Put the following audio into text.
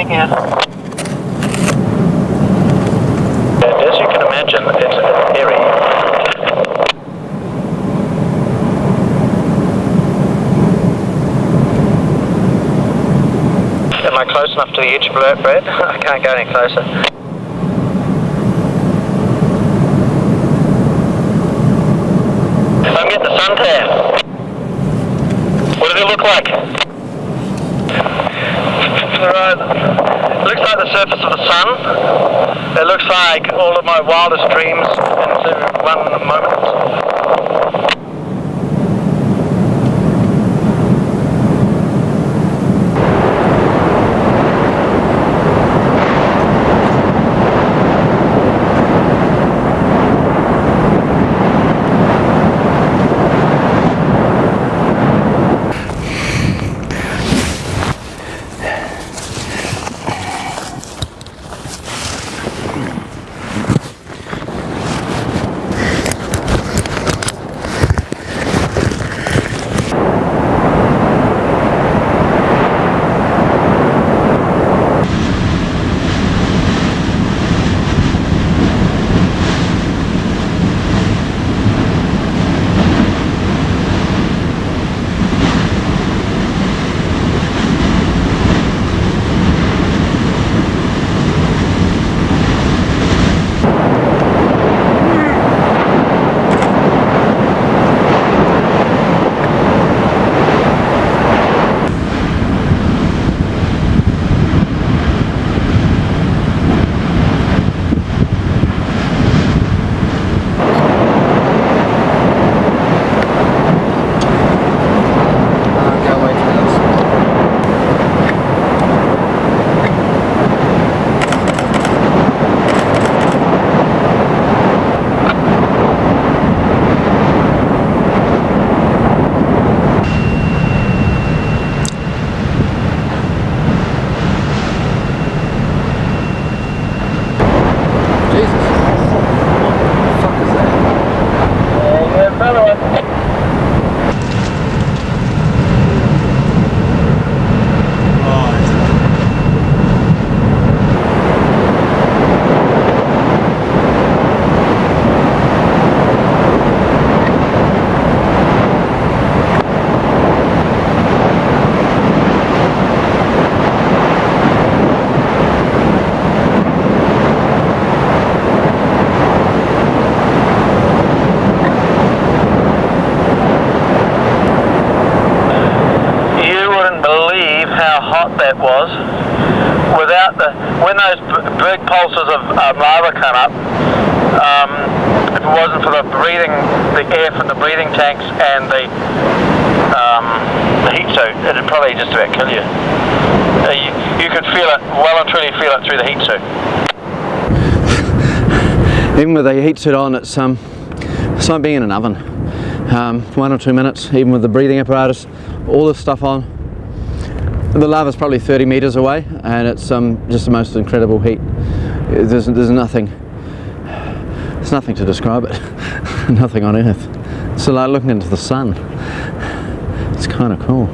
landing here. As you can imagine, it's airy. Am I close enough to the edge, Brad? I can't go any closer. I'm getting the suntan. What does it look like? Right. It looks like the surface of the sun. It looks like all of my wildest dreams into one moment. That was without when those big pulses of lava come up, if it wasn't for the air from the breathing tanks and the heat suit, it'd probably just about kill you. You could feel it, well and truly feel it through the heat suit. Even with the heat suit on, it's like being in an oven. 1 or 2 minutes, even with the breathing apparatus, all this stuff on. The lava's probably 30 meters away, and it's just the most incredible heat. There's nothing. There's nothing to describe it. Nothing on earth. It's like looking into the sun. It's kind of cool.